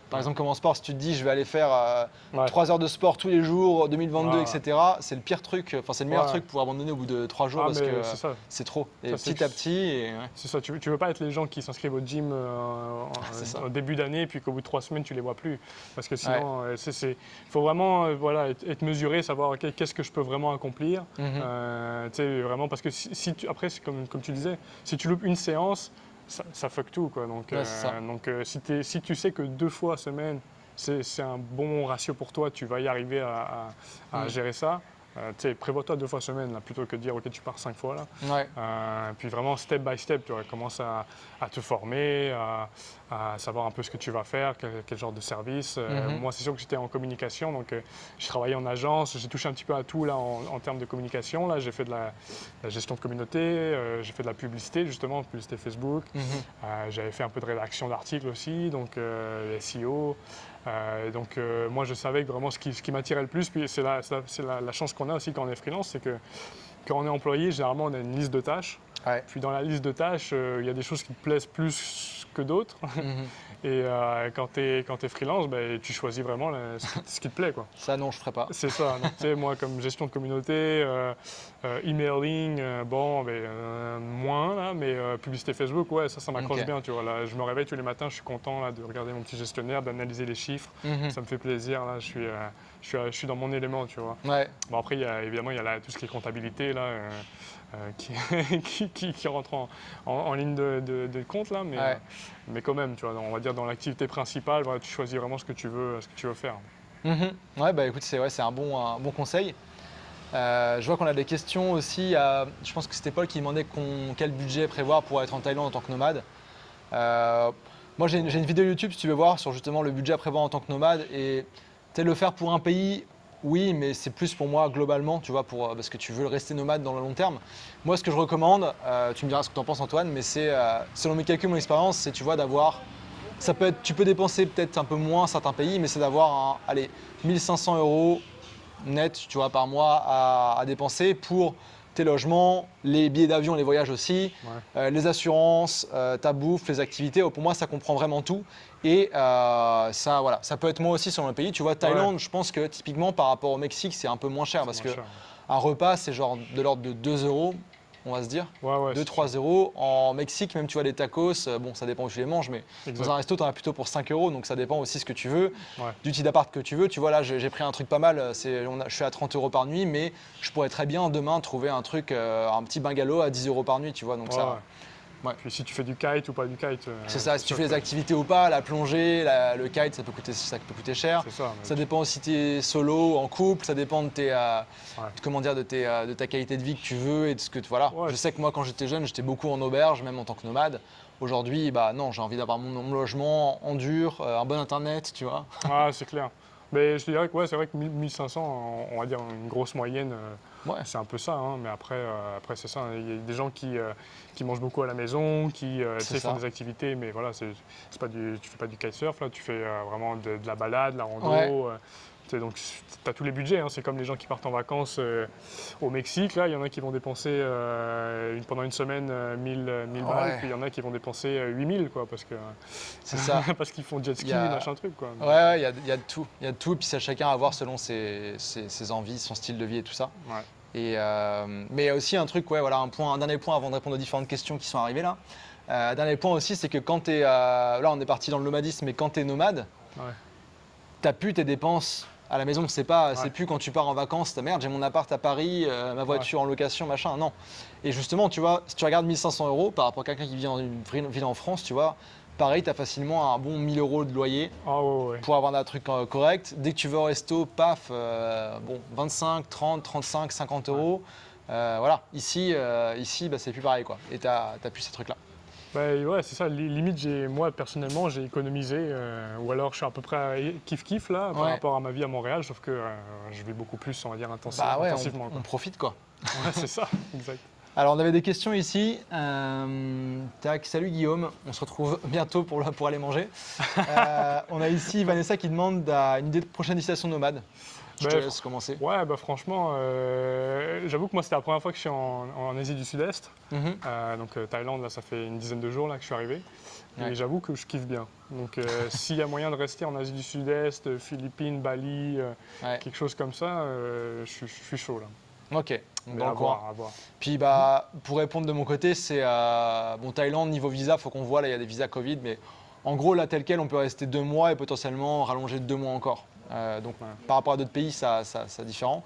Par Ouais. exemple, comme en sport, si tu te dis je vais aller faire Ouais. 3 heures de sport tous les jours, 2022, Ouais. etc., c'est le pire truc, enfin c'est le meilleur Ouais. truc pour abandonner au bout de 3 jours Ah parce que mais c'est ça. c'est trop. Et Ça, c'est petit à petit, et, ouais, C'est ça, tu veux pas être les gens qui s'inscrivent au gym c'est ça. au début d'année et puis qu'au bout de 3 semaines tu les vois plus. Parce que Ouais. sinon, il faut vraiment voilà, être mesuré, savoir ok, qu'est-ce que je peux vraiment accomplir. Mhm. Tu sais, vraiment, parce que après, c'est comme tu disais, si tu loupes une séance, ça fuck tout. Quoi. Ouais, c'est ça. Donc si tu sais que 2 fois semaine, c'est un bon ratio pour toi, tu vas y arriver à Mm. gérer ça. Tu sais, prévois-toi 2 fois semaine là, plutôt que de dire ok tu pars 5 fois là. Ouais. Puis vraiment step by step, tu vois, commence à te former, à savoir un peu ce que tu vas faire, quel genre de service. Mhm. Moi c'est sûr que j'étais en communication, donc je travaillais en agence, j'ai touché un petit peu à tout là en termes de communication. Là, j'ai fait de la gestion de communauté, j'ai fait de la publicité justement, publicité Facebook. Mhm. J'avais fait un peu de rédaction d'articles aussi, donc SEO. Donc moi je savais que vraiment ce qui m'attirait le plus, puis c'est la chance qu'on a aussi quand on est freelance, c'est que quand on est employé, généralement on a une liste de tâches. Ouais. Puis dans la liste de tâches, il y a des choses qui te plaisent plus que d'autres. Mhm. Et quand tu es freelance, ben, tu choisis vraiment ce qui te plaît. Quoi. Ça, non, je ferai pas. C'est ça. Donc, tu sais, moi, comme gestion de communauté, emailing, bon, ben, moins, là, mais publicité Facebook, ouais, ça m'accroche Ok. bien. Tu vois, là, je me réveille tous les matins, je suis content là, de regarder mon petit gestionnaire, d'analyser les chiffres. Mhm. Ça me fait plaisir. Là, je suis dans mon élément, tu vois. Ouais. Bon, après, évidemment, il y a tout ce qui est comptabilité, là, qui, qui rentre en ligne de compte, là, Ouais. mais quand même, tu vois, on va dire dans l'activité principale, voilà, tu choisis vraiment ce que tu veux faire. Mhm. Ouais, bah écoute, c'est un bon conseil. Je vois qu'on a des questions aussi. Je pense que c'était Paul qui demandait quel budget prévoir pour être en Thaïlande en tant que nomade. Moi, j'ai une vidéo YouTube, si tu veux voir, sur justement le budget à prévoir en tant que nomade. Et tu sais, le faire pour un pays, oui, mais c'est plus pour moi globalement, tu vois, parce que tu veux rester nomade dans le long terme. Moi, ce que je recommande, tu me diras ce que tu en penses, Antoine, mais c'est, selon mes calculs, mon expérience, c'est, tu vois, d'avoir. Tu peux dépenser peut-être un peu moins certains pays, mais c'est d'avoir, allez, 1500 euros net, tu vois, par mois à dépenser pour tes logements, les billets d'avion, les voyages aussi, Ouais. les assurances, ta bouffe, les activités. Pour moi, ça comprend vraiment tout. Et ça, voilà, ça peut être moi aussi selon le pays. Tu vois, Thaïlande, je pense que typiquement par rapport au Mexique, c'est un peu moins cher parce C'est que moins cher. un repas, c'est genre de l'ordre de 2 euros, on va se dire. Ouais, 2-3 euros. En Mexique, même tu vois, les tacos, bon, ça dépend où tu les manges, mais exact. dans un resto, tu en as plutôt pour 5 euros, donc ça dépend aussi ce que tu veux, Ouais. du type d'appart que tu veux. Tu vois, là, j'ai pris un truc pas mal, je suis à 30 euros par nuit, mais je pourrais très bien demain trouver un truc, un petit bungalow à 10 euros par nuit, tu vois, donc Ouais, ça. ouais. Ouais. Puis si tu fais du kite ou pas du kite. C'est ça, si tu sûr fais des que- activités ou pas, la plongée, le kite, ça peut coûter cher. C'est ça. Ça dépend aussi si tu es solo, en couple, ça dépend de Ouais. comment dire, de ta qualité de vie que tu veux et de ce que voilà. Ouais. Je sais que moi quand j'étais jeune, j'étais beaucoup en auberge, même en tant que nomade. Aujourd'hui, bah non, j'ai envie d'avoir mon logement en dur, un bon internet, tu vois. Ah, c'est clair. Mais je te dirais que ouais, c'est vrai que 1500, on va dire une grosse moyenne, Ouais, c'est un peu ça. Hein, mais après c'est ça. Il y a des gens qui mangent beaucoup à la maison, qui tu sais, ça. font des activités, mais voilà, tu fais pas du kitesurf, là, tu fais vraiment de la balade, de la rando. Ouais. Donc, tu as tous les budgets, hein. C'est comme les gens qui partent en vacances au Mexique. Là, il y en a qui vont dépenser pendant une semaine 1000 balles, puis il y en a qui vont dépenser 8000, quoi, parce que C'est ça. parce qu'ils font jet ski, machin truc, quoi. Ouais, il y a de tout. Il y a de tout, et puis c'est à chacun à voir selon ses envies, son style de vie et tout ça. Ouais. Mais il y a aussi un truc, ouais, voilà, un dernier point avant de répondre aux différentes questions qui sont arrivées là. Un dernier point aussi, c'est que quand tu es. Là, on est parti dans le nomadisme, mais quand tu es nomade, tu n'as plus tes dépenses à la maison. C'est plus quand tu pars en vacances, ta merde, j'ai mon appart à Paris, ma voiture en location, machin. Non. Et justement, tu vois, si tu regardes 1500 € par rapport à quelqu'un qui vit dans une ville en France, tu vois, pareil, tu as facilement un bon 1000 € de loyer pour avoir un truc correct. Dès que tu vas au resto, paf, 25, 30, 35, 50 €. Voilà, ici bah, c'est plus pareil, quoi. Et tu n'as plus ces trucs-là. Ouais, c'est ça. Limite, moi, personnellement, j'ai économisé. Ou alors, je suis à peu près à kiff-kiff, là, par rapport à ma vie à Montréal, sauf que je vis beaucoup plus, on va dire, intensivement. On profite, quoi. Ouais, c'est ça, exact. Alors, on avait des questions ici. Salut Guillaume, on se retrouve bientôt pour aller manger. On a ici Vanessa qui demande une idée de prochaine destination nomade. Je te laisse commencer. Ouais, franchement, j'avoue que moi, c'était la première fois que je suis en Asie du Sud-Est. Donc Thaïlande, là, ça fait une dizaine de jours là, que je suis arrivé. Et j'avoue que je kiffe bien. Donc s'il y a moyen de rester en Asie du Sud-Est, Philippines, Bali, quelque chose comme ça, je suis chaud là. Ok, donc à voir. Puis pour répondre de mon côté, c'est Thaïlande, niveau visa, il faut qu'on voit, là il y a des visas Covid, mais en gros là tel quel on peut rester 2 mois et potentiellement rallonger de 2 mois encore. Par rapport à d'autres pays, c'est différent.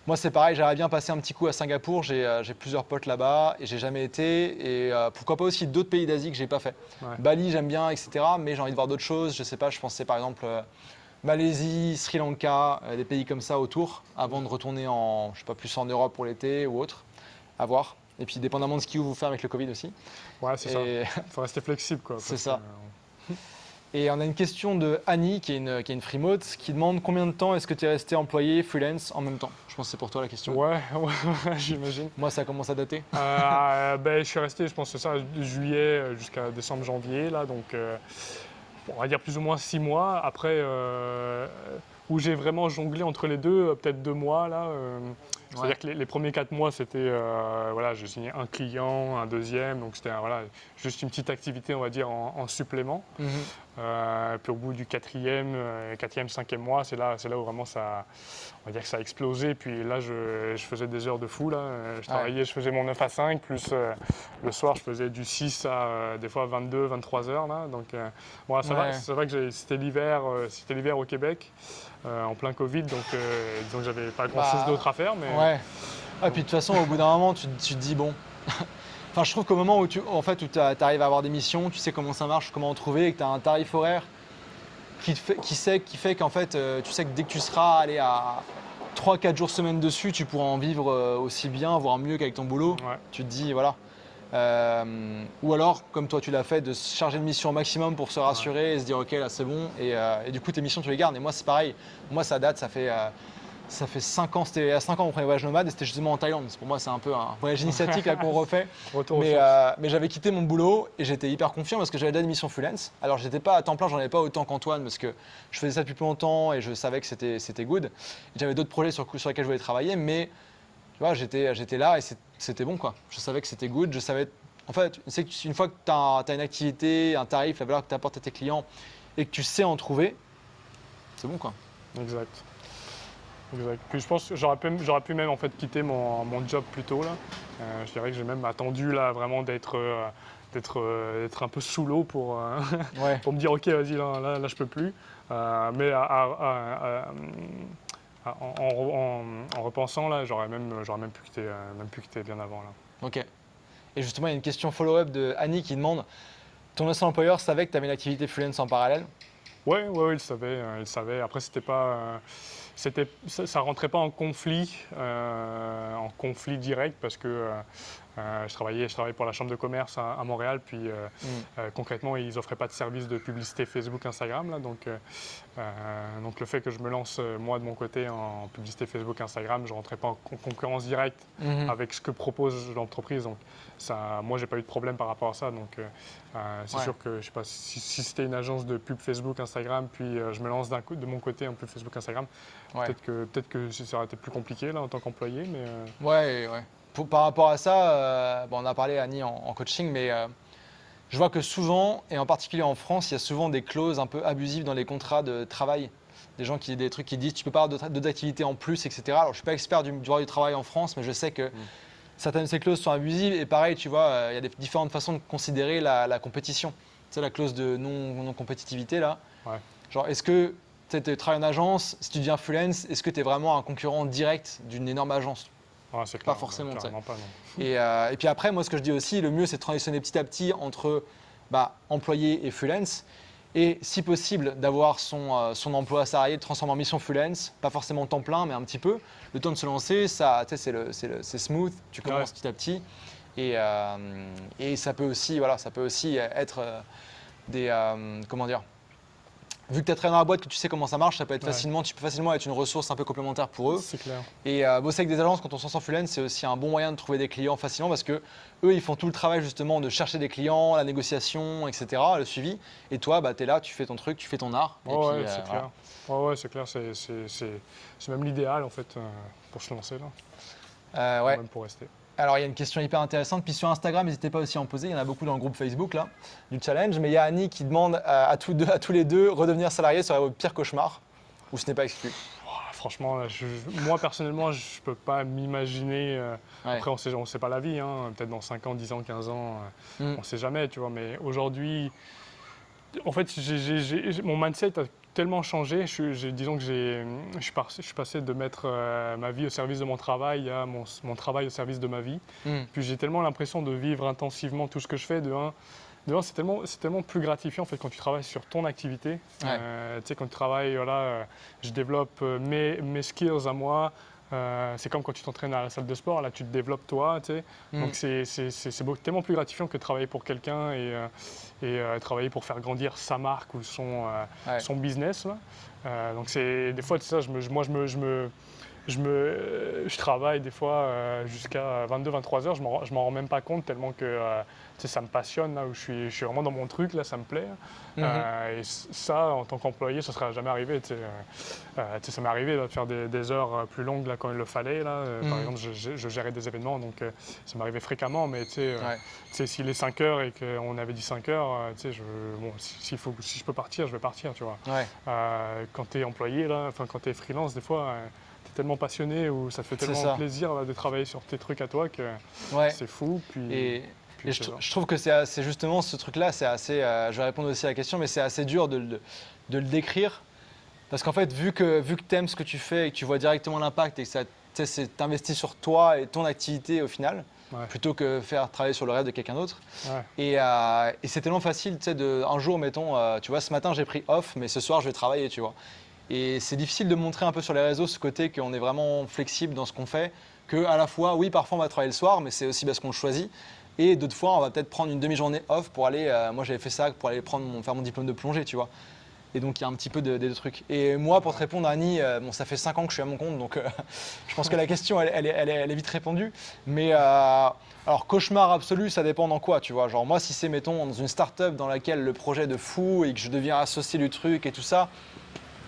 Moi c'est pareil, j'aimerais bien passer un petit coup à Singapour, j'ai plusieurs potes là-bas et j'ai jamais été. Et pourquoi pas aussi d'autres pays d'Asie que j'ai pas fait. Bali j'aime bien, etc. Mais j'ai envie de voir d'autres choses, je sais pas, je pensais par exemple Malaisie, Sri Lanka, des pays comme ça autour, avant de retourner plus en Europe pour l'été ou autre, à voir. Et puis dépendamment de ce qu'ils vont faire avec le Covid aussi. Ouais, c'est ça. Il faut rester flexible, quoi. C'est ça. Et on a une question de Annie, qui est une freemote, qui demande combien de temps est-ce que tu es resté employé freelance en même temps. Je pense que c'est pour toi la question. Ouais, j'imagine. Moi, ça commence à dater. Je suis resté, je pense, c'est ça, de juillet jusqu'à décembre, janvier, là, donc on va dire plus ou moins 6 mois. Après, où j'ai vraiment jonglé entre les deux, peut-être 2 mois, là. C'est-à-dire que les premiers 4 mois, c'était, j'ai signé un client, un deuxième, donc c'était juste une petite activité, on va dire, en supplément. Puis au bout du quatrième, 5e mois, c'est là où vraiment ça, on va dire que ça a explosé. Puis là, je faisais des heures de fou, là. Je travaillais, je faisais mon 9 à 5, plus le soir, je faisais du 6 à des fois 22, 23 heures, là. Donc, c'est vrai que c'était l'hiver au Québec. En plein Covid, donc disons que j'avais pas grand-chose d'autre à faire. Mais... Ouais. Et puis de toute façon, au bout d'un moment, tu te dis bon. Enfin, je trouve qu'au moment où tu arrives à avoir des missions, tu sais comment ça marche, comment en trouver, et que tu as un tarif horaire qui fait qu'en fait, tu sais que dès que tu seras allé à 3-4 jours semaine dessus, tu pourras en vivre aussi bien, voire mieux qu'avec ton boulot. Tu te dis, voilà. Ou alors, comme toi tu l'as fait, de se charger de mission au maximum pour se rassurer et se dire ok là c'est bon et du coup tes missions tu les gardes. Et moi c'est pareil, moi ça date, ça fait 5 ans, c'était à 5 ans mon premier voyage nomade et c'était justement en Thaïlande. Pour moi c'est un peu un voyage initiatique là qu'on refait. Mais j'avais quitté mon boulot et j'étais hyper confiant parce que j'avais déjà une mission freelance. Alors j'étais pas à temps plein, j'en avais pas autant qu'Antoine parce que je faisais ça depuis plus longtemps et je savais que c'était good. J'avais d'autres projets sur lesquels je voulais travailler, mais tu vois, j'étais là et c'était bon, quoi. Je savais que c'était good. Je savais, en fait, c'est qu'une fois que tu as une activité, un tarif, la valeur que tu apportes à tes clients et que tu sais en trouver, c'est bon, quoi. Exact. Puis je pense que j'aurais pu même en fait quitter mon job plus tôt, là. Je dirais que j'ai même attendu là vraiment d'être un peu sous l'eau pour me dire ok vas-y là je peux plus. Mais en repensant, là, j'aurais même pu quitter bien avant. Là. Ok. Et justement, il y a une question follow-up de Annie qui demande ton ancien employeur savait que tu avais une activité freelance en parallèle? Oui, il savait. Après, ça rentrait pas en conflit direct parce que Je travaillais pour la chambre de commerce à Montréal, puis concrètement, ils n'offraient pas de service de publicité Facebook, Instagram. Là, donc le fait que je me lance, moi, de mon côté, en publicité Facebook, Instagram, je ne rentrais pas en concurrence directe avec ce que propose l'entreprise. Donc, moi, je n'ai pas eu de problème par rapport à ça. Donc, c'est sûr que, je ne sais pas, si c'était une agence de pub Facebook, Instagram, puis je me lance de mon côté en pub Facebook, Instagram, peut-être que ça aurait été plus compliqué là, en tant qu'employé. Mais, Ouais. Par rapport à ça, on a parlé, Annie, en coaching, mais je vois que souvent, et en particulier en France, il y a souvent des clauses un peu abusives dans les contrats de travail. Des trucs qui disent tu peux pas avoir d'autres activités en plus, etc. Alors, je ne suis pas expert du droit du travail en France, mais je sais que certaines de ces clauses sont abusives. Et pareil, tu vois, il y a différentes façons de considérer la compétition. Tu sais, la clause de non-compétitivité, là. Ouais. Genre, est-ce que tu travailles en agence, si tu deviens freelance, est-ce que tu es vraiment un concurrent direct d'une énorme agence? C'est clair, pas forcément, clairement pas, non. Et puis après, moi, ce que je dis aussi, le mieux, c'est de transitionner petit à petit entre employé et freelance. Et si possible, d'avoir son emploi salarié, de transformer en mission freelance, pas forcément temps plein, mais un petit peu. Le temps de se lancer, c'est smooth, tu commences petit à petit. Et ça peut aussi, être comment dire, vu que tu as travaillé dans la boîte, que tu sais comment ça marche, ça peut être tu peux facilement être une ressource un peu complémentaire pour eux. C'est clair. Et bosser avec des agences quand on s'en sort freelance, c'est aussi un bon moyen de trouver des clients facilement parce que eux, ils font tout le travail justement de chercher des clients, la négociation, etc., le suivi. Et toi, tu es là, tu fais ton truc, tu fais ton art. C'est clair. C'est clair. C'est même l'idéal en fait pour se lancer là. Même pour rester. Alors, il y a une question hyper intéressante. Puis sur Instagram, n'hésitez pas aussi à en poser. Il y en a beaucoup dans le groupe Facebook là, du challenge. Mais il y a Annie qui demande à tous les deux, redevenir salarié serait votre pire cauchemar ou ce n'est pas exclu? Franchement, moi personnellement, je ne peux pas m'imaginer. Après, on sait pas la vie. Peut-être dans 5 ans, 10 ans, 15 ans, on ne sait jamais. Tu vois, mais aujourd'hui, en fait, mon mindset a tellement changé. Disons que je suis passé de mettre ma vie au service de mon travail à mon travail au service de ma vie. Puis j'ai tellement l'impression de vivre intensivement tout ce que je fais. De un, c'est tellement plus gratifiant en fait, quand tu travailles sur ton activité. Tu sais, quand tu travailles, je développe mes skills à moi. C'est comme quand tu t'entraînes à la salle de sport, là tu te développes toi, tu sais. Donc c'est tellement plus gratifiant que de travailler pour quelqu'un et travailler pour faire grandir sa marque ou son business. Là. Donc des fois, ça, je travaille des fois jusqu'à 22-23 heures, je m'en rends même pas compte tellement que ça me passionne, là où je suis vraiment dans mon truc, là, ça me plaît. Et ça, en tant qu'employé, ça ne serait jamais arrivé. Ça m'est arrivé de faire des heures plus longues là, quand il le fallait. Là. Par exemple, je gérais des événements, donc ça m'arrivait fréquemment, mais s'il est 5 heures et qu'on avait dit 5 heures, si je peux partir, je vais partir. Tu vois. Quand tu es employé, quand tu es freelance, des fois, tu es tellement passionné ou ça te fait tellement plaisir là, de travailler sur tes trucs à toi que c'est fou. Et je trouve que c'est justement ce truc-là, c'est assez. Je vais répondre aussi à la question, mais c'est assez dur de le décrire. Parce qu'en fait, vu que tu aimes ce que tu fais et que tu vois directement l'impact et que c'est t'investis sur toi et ton activité au final, plutôt que faire travailler sur le rêve de quelqu'un d'autre. Et c'est tellement facile, un jour, mettons, tu vois, ce matin j'ai pris off, mais ce soir je vais travailler, tu vois. Et c'est difficile de montrer un peu sur les réseaux ce côté qu'on est vraiment flexible dans ce qu'on fait, que à la fois, oui, parfois on va travailler le soir, mais c'est aussi parce qu'on le choisit. Et d'autres fois, on va peut-être prendre une demi-journée off pour aller. Moi, j'avais fait ça pour aller faire mon diplôme de plongée, tu vois. Et donc, il y a un petit peu des deux trucs. Et moi, pour te répondre, Annie, ça fait 5 ans que je suis à mon compte, donc je pense que la question, elle est vite répondue. Mais alors, cauchemar absolu, ça dépend dans quoi, tu vois. Genre, moi, si c'est, mettons, dans une start-up dans laquelle le projet est de fou et que je deviens associé du truc et tout ça,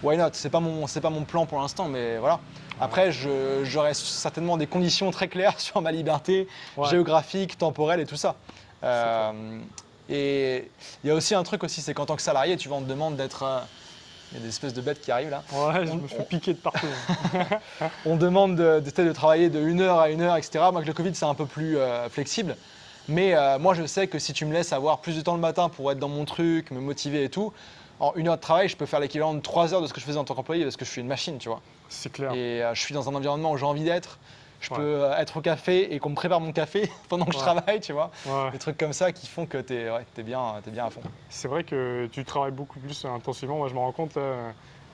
why not? C'est pas mon plan pour l'instant, mais voilà. Après, j'aurai certainement des conditions très claires sur ma liberté géographique, temporelle et tout ça. Et il y a aussi un truc aussi, c'est qu'en tant que salarié, tu vois, on te demande d'être... il y a des espèces de bêtes qui arrivent là. Ouais, je me fais piquer de partout. On demande de travailler de 1 heure à 1 heure, etc. Moi, avec le Covid, c'est un peu plus flexible. Mais moi, je sais que si tu me laisses avoir plus de temps le matin pour être dans mon truc, me motiver et tout, en 1 heure de travail, je peux faire l'équivalent de 3 heures de ce que je faisais en tant qu'employé parce que je suis une machine, tu vois. C'est clair. Et je suis dans un environnement où j'ai envie d'être. Je peux être au café et qu'on me prépare mon café pendant que je travaille, tu vois. Des trucs comme ça qui font que tu es bien à fond. C'est vrai que tu travailles beaucoup plus intensivement. Moi, je me rends compte,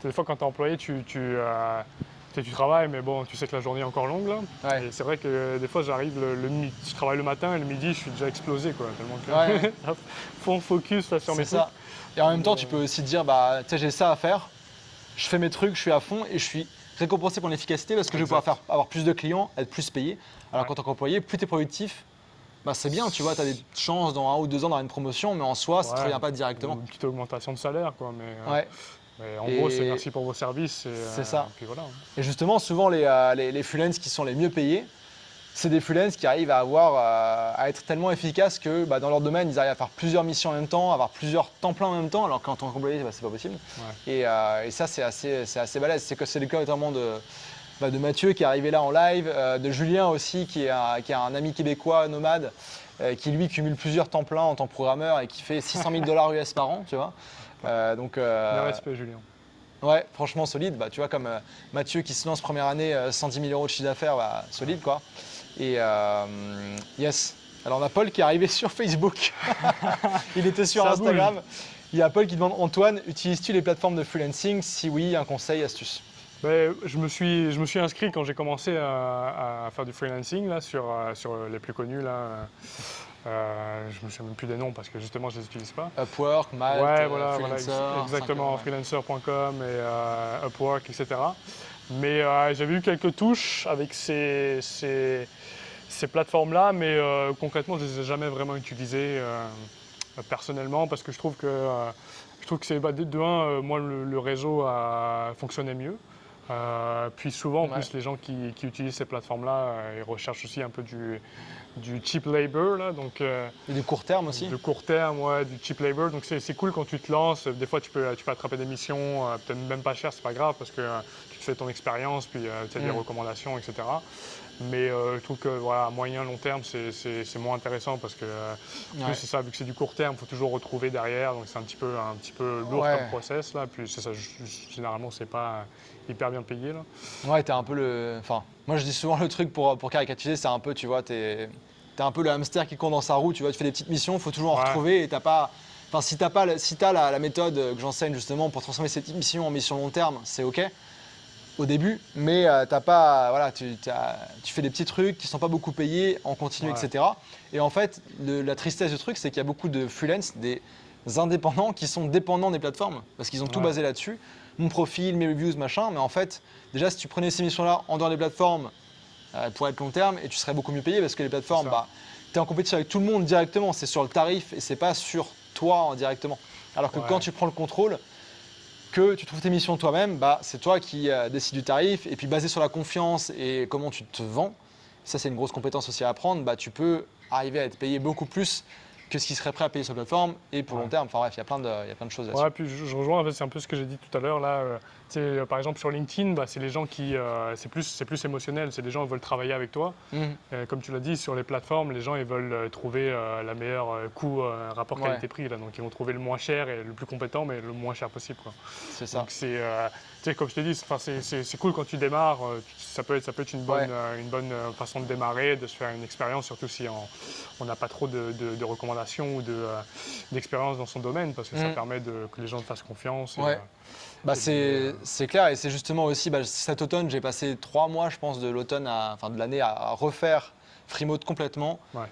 des fois, quand tu es employé, tu tu travailles, mais bon, tu sais que la journée est encore longue, là. Ouais. Et c'est vrai que des fois, j'arrive je travaille le matin et le midi, je suis déjà explosé, quoi. Tellement que Ouais. faut focus là, sur mes C'est trucs. ça. Et en même temps, tu peux aussi te dire, bah, tu sais, j'ai ça à faire, je fais mes trucs, je suis à fond et je suis récompensé pour l'efficacité parce que je vais pouvoir avoir plus de clients, être plus payé. Alors Ouais. qu'en tant qu'employé, plus tu es productif, bah, c'est bien, tu vois, tu as des chances dans 1 ou 2 ans d'avoir une promotion, mais en soi, ça ne te Ouais, revient pas ou directement. une petite augmentation de salaire, quoi. Ouais. Mais en gros, c'est Et merci pour vos services c'est ça. et puis voilà. Et justement, souvent, les freelances qui sont les mieux payés, c'est des freelances qui arrivent à à être tellement efficaces que bah, dans leur domaine, ils arrivent à faire plusieurs missions en même temps, avoir plusieurs temps plein en même temps, alors qu'en tant qu'employé, bah, c'est pas possible. Ouais. Et ça, c'est assez balèze. C'est le cas notamment de Mathieu qui est arrivé là en live, de Julien aussi, qui est un ami québécois nomade, qui lui cumule plusieurs temps pleins en tant que programmeur et qui fait 600 000 dollars US par an, tu vois. Donc, Le respect, Julien. ouais, franchement solide. Bah, tu vois, comme Mathieu qui se lance première année, 110 000 euros de chiffre d'affaires, bah, solide quoi. Et yes. Alors on a Paul qui est arrivé sur Facebook. Il était sur Ça Instagram. Il y a Paul qui demande Antoine, utilises-tu les plateformes de freelancing? Si oui, un conseil, astuce. Ben, je me suis inscrit quand j'ai commencé à faire du freelancing là, sur les plus connus. Là. Je me souviens même plus des noms parce que justement, je ne les utilise pas. Upwork, Malte, Ouais, voilà, Freelancer. exactement, 5 freelancer.com et Upwork, etc. Mais j'avais eu quelques touches avec ces plateformes-là, mais concrètement, je ne les ai jamais vraiment utilisées personnellement parce que je trouve que c'est de un, moi, le réseau fonctionnait mieux. Puis souvent, en Ouais. plus, les gens qui utilisent ces plateformes-là, ils recherchent aussi un peu du cheap labor, là, donc Et du court terme aussi. de court terme, ouais, du cheap labor. Donc c'est cool quand tu te lances. Des fois, tu peux attraper des missions, peut-être même pas cher, c'est pas grave parce que tu te fais ton expérience, puis tu as des recommandations, etc. Mais je trouve que voilà, à moyen long terme, c'est moins intéressant parce que en Ouais. plus, c'est ça, vu que c'est du court terme, il faut toujours retrouver derrière. Donc c'est un petit peu lourd Ouais. comme process. Là. Puis c'est ça, généralement, c'est pas hyper bien payé. Là. Ouais, t'es un peu le. Enfin, moi je dis souvent le truc pour caricaturer, c'est un peu, tu vois, t'es un peu le hamster qui court dans sa roue, tu vois, tu fais des petites missions, il faut toujours en Ouais. retrouver et t'as pas. Enfin, si t'as pas, si t'as la méthode que j'enseigne justement pour transformer ces petites missions en missions long terme, c'est ok au début, mais t'as pas, voilà, tu fais des petits trucs qui sont pas beaucoup payés en continu, Ouais. etc. Et en fait, la tristesse du truc, c'est qu'il y a beaucoup de freelance, des indépendants qui sont dépendants des plateformes parce qu'ils ont tout Ouais. basé là-dessus. Mon profil, mes reviews, machin. Mais en fait, déjà, si tu prenais ces missions-là en dehors des plateformes, pour être long terme, et tu serais beaucoup mieux payé parce que les plateformes, ça. bah, tu es en compétition avec tout le monde directement. C'est sur le tarif et c'est pas sur toi directement. Alors que Ouais. quand tu prends le contrôle, que tu trouves tes missions toi-même, bah, c'est toi qui décides du tarif. Et puis basé sur la confiance et comment tu te vends, ça c'est une grosse compétence aussi à apprendre, bah, tu peux arriver à être payé beaucoup plus que ce qui serait prêt à payer sur la plateforme et pour Ouais. long terme. Enfin bref, il y a plein de choses là-dessus. Ouais, puis je rejoins, en fait, c'est un peu ce que j'ai dit tout à l'heure. Là, tu sais, par exemple, sur LinkedIn, bah, c'est les gens qui. C'est plus émotionnel. C'est des gens qui veulent travailler avec toi. Mhm. Comme tu l'as dit, sur les plateformes, les gens ils veulent trouver la meilleure coût, rapport Ouais. qualité-prix. Là. Donc, ils vont trouver le moins cher et le plus compétent, mais le moins cher possible. Quoi. C'est ça. Donc, tu sais, comme je t'ai dit, c'est cool quand tu démarres. Ça peut être une bonne, Ouais. façon de démarrer, de se faire une expérience, surtout si on n'a pas trop de recommandations ou d'expérience dans son domaine, parce que ça permet que les gens te fassent confiance. Ouais. Bah, Et c'est clair et c'est justement aussi bah, cet automne, j'ai passé 3 mois, je pense, de l'automne enfin de l'année à refaire Freemode complètement ouais.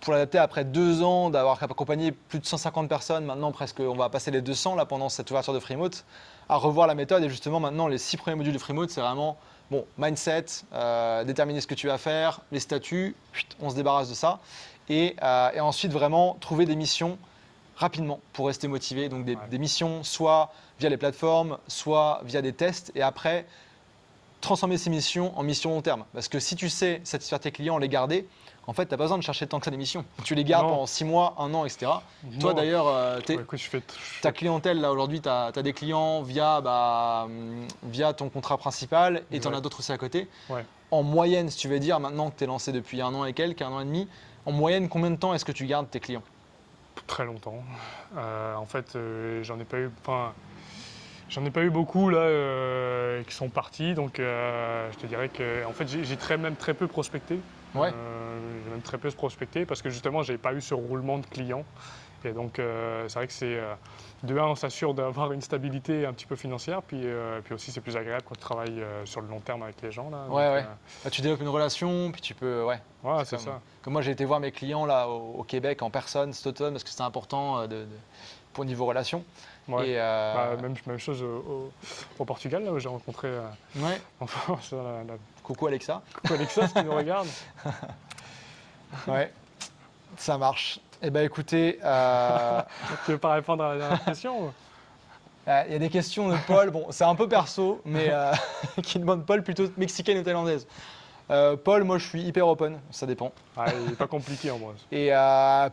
pour l'adapter après 2 ans d'avoir accompagné plus de 150 personnes. Maintenant, presque, on va passer les 200 là pendant cette ouverture de Freemode, à revoir la méthode et justement maintenant les 6 premiers modules de Freemode, c'est vraiment bon mindset, déterminer ce que tu vas faire, les statuts, on se débarrasse de ça et ensuite vraiment trouver des missions rapidement pour rester motivé. Donc des missions soit via les plateformes, soit via des tests et après transformer ces missions en missions long terme. Parce que si tu sais satisfaire tes clients, les garder, en fait, tu n'as pas besoin de chercher tant que ça des missions. Tu les gardes Non. pendant 6 mois, 1 an, etc. Toi Non. d'ailleurs, Ouais, écoute, ta clientèle, là aujourd'hui, tu as des clients via ton contrat principal et tu en as d'autres aussi à côté. Ouais. En moyenne, si tu veux dire, maintenant que tu es lancé depuis 1 an et quelques, 1 an et demi, en moyenne, combien de temps est-ce que tu gardes tes clients? Très longtemps. En fait, j'en ai pas eu beaucoup là qui sont partis, donc je te dirais que en fait j'ai même très peu prospecté. Ouais. J'ai même très peu prospecté parce que justement j'ai pas eu ce roulement de clients. Et donc, c'est vrai que de un, on s'assure d'avoir une stabilité un petit peu financière, puis aussi c'est plus agréable quand tu travailles sur le long terme avec les gens. Là, Ouais, donc, ouais. Bah, tu développes une relation, puis tu peux, ouais. voilà, c'est Comme, ça. comme moi, j'ai été voir mes clients là au Québec en personne cet automne parce que c'était important pour niveau relation. Ouais. Et Même chose au Portugal, là, où j'ai rencontré ouais, enfin, coucou Alexa. coucou Alexa, qui nous regarde. Ouais, ça marche. Eh ben écoutez, Tu veux pas répondre à la dernière question ou? il y a des questions de Paul, bon, c'est un peu perso, mais qui demande Paul plutôt mexicaine ou thaïlandaise. Paul, moi je suis hyper open, ça dépend. Ah, il n'est pas compliqué en vrai. Et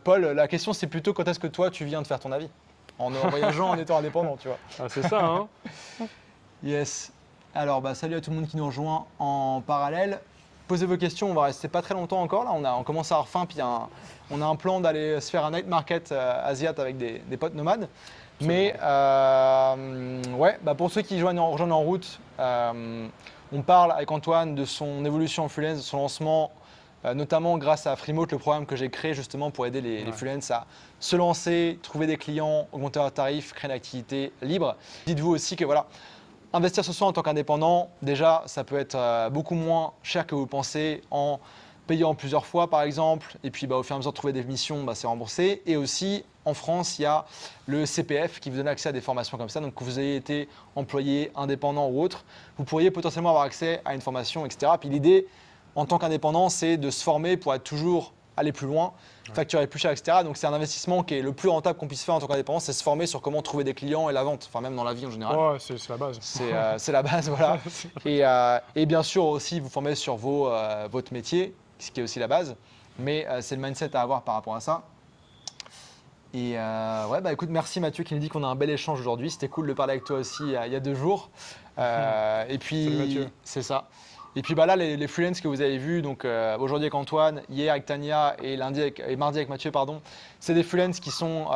Paul, la question c'est plutôt quand est-ce que toi tu viens de faire ton avis en voyageant, en étant indépendant, tu vois. Ah, c'est ça, hein? Yes. Alors, bah, salut à tout le monde qui nous rejoint en parallèle. Posez vos questions, on va rester pas très longtemps encore. Là, on commence à avoir faim, puis on a un plan d'aller se faire un night market asiate avec des potes nomades. Mais ouais, bah, pour ceux qui rejoignent en route, on parle avec Antoine de son évolution en freelance, de son lancement, notamment grâce à Freemote, le programme que j'ai créé justement pour aider les freelances à se lancer, trouver des clients, augmenter leurs tarifs, créer une activité libre. Dites-vous aussi que voilà, investir ce soir en tant qu'indépendant, déjà, ça peut être beaucoup moins cher que vous pensez en payant plusieurs fois par exemple, et puis au fur et à mesure de trouver des missions, c'est remboursé. Et aussi, en France, il y a le CPF qui vous donne accès à des formations comme ça. Donc que vous ayez été employé, indépendant ou autre, vous pourriez potentiellement avoir accès à une formation, etc. Puis l'idée, en tant qu'indépendant, c'est de se former pour être toujours aller plus loin, facturer plus cher, etc. Donc c'est un investissement qui est le plus rentable qu'on puisse faire en tant qu'indépendant, c'est se former sur comment trouver des clients et la vente, enfin même dans la vie en général. Ouais, c'est la base. C'est la base, voilà. Et bien sûr aussi vous former sur votre métier, ce qui est aussi la base, mais c'est le mindset à avoir par rapport à ça. Et ouais, bah écoute, merci Mathieu qui nous dit qu'on a un bel échange aujourd'hui. C'était cool de parler avec toi aussi il y a 2 jours. Et puis, Salut Mathieu. c'est ça. Et puis là, les freelances que vous avez vus, donc aujourd'hui avec Antoine, hier avec Tania et mardi avec Mathieu, pardon, c'est des freelances qui sont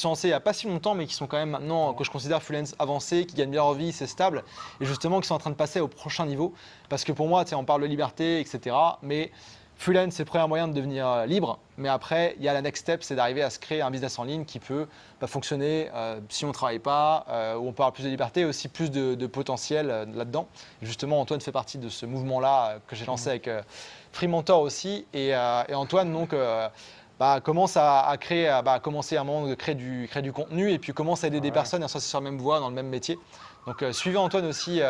lancés il n'y a pas si longtemps, mais qui sont quand même maintenant, que je considère freelance avancés, qui gagnent bien leur vie, c'est stable, et justement qui sont en train de passer au prochain niveau. Parce que pour moi, on parle de liberté, etc. Mais freelance, c'est le premier moyen de devenir libre, mais après, il y a la next step, c'est d'arriver à se créer un business en ligne qui peut fonctionner si on ne travaille pas, où on peut avoir plus de liberté, aussi plus de potentiel là-dedans. Justement, Antoine fait partie de ce mouvement-là que j'ai lancé avec Freementor aussi. Et Antoine, donc, commence à commencer à un moment de créer du contenu et puis commence à aider des personnes à se sur la même voie, dans le même métier. Donc suivez Antoine aussi,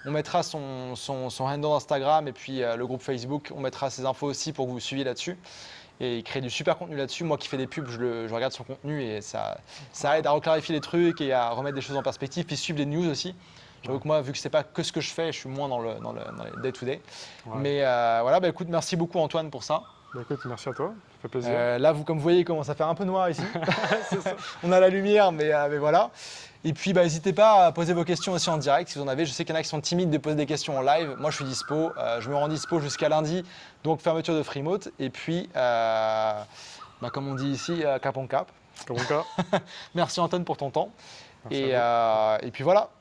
on mettra son handle Instagram et puis le groupe Facebook, on mettra ses infos aussi pour que vous suiviez là-dessus. Et il crée du super contenu là-dessus. Moi qui fais des pubs, je regarde son contenu et ça aide à reclarifier les trucs et à remettre des choses en perspective, puis suivre les news aussi. J'avoue que moi, vu que c'est pas que ce que je fais, je suis moins dans les day-to-day. Ouais. Mais voilà, écoute, merci beaucoup Antoine pour ça. Écoute, merci à toi, ça fait plaisir. Là, comme vous voyez, il commence à faire un peu noir ici. On a la lumière, mais voilà. Et puis, n'hésitez pas à poser vos questions aussi en direct si vous en avez. Je sais qu'il y en a qui sont timides de poser des questions en live. Moi, je suis dispo. Je me rends dispo jusqu'à lundi, donc fermeture de Freemote. Et puis, comme on dit ici, cap on cap. Comme cas. Merci Antoine pour ton temps. Merci et puis voilà.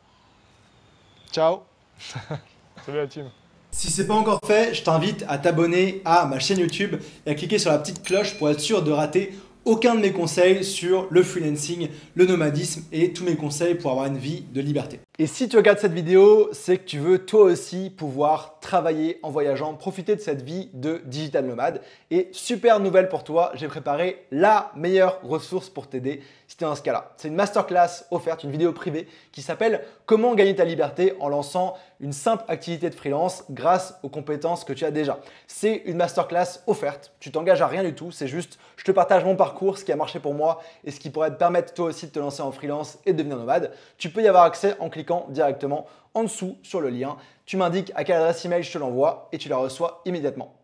Ciao. Salut la team. Si ce n'est pas encore fait, je t'invite à t'abonner à ma chaîne YouTube et à cliquer sur la petite cloche pour être sûr de rater aucun de mes conseils sur le freelancing, le nomadisme et tous mes conseils pour avoir une vie de liberté. Et si tu regardes cette vidéo, c'est que tu veux toi aussi pouvoir travailler en voyageant, profiter de cette vie de digital nomade. Et super nouvelle pour toi, j'ai préparé la meilleure ressource pour t'aider si tu es dans ce cas-là. C'est une masterclass offerte, une vidéo privée qui s'appelle « Comment gagner ta liberté en lançant une simple activité de freelance grâce aux compétences que tu as déjà ». C'est une masterclass offerte, tu t'engages à rien du tout, c'est juste je te partage mon parcours, ce qui a marché pour moi et ce qui pourrait te permettre toi aussi de te lancer en freelance et de devenir nomade. Tu peux y avoir accès en cliquant directement en dessous sur le lien. Tu m'indiques à quelle adresse email je te l'envoie et tu la reçois immédiatement.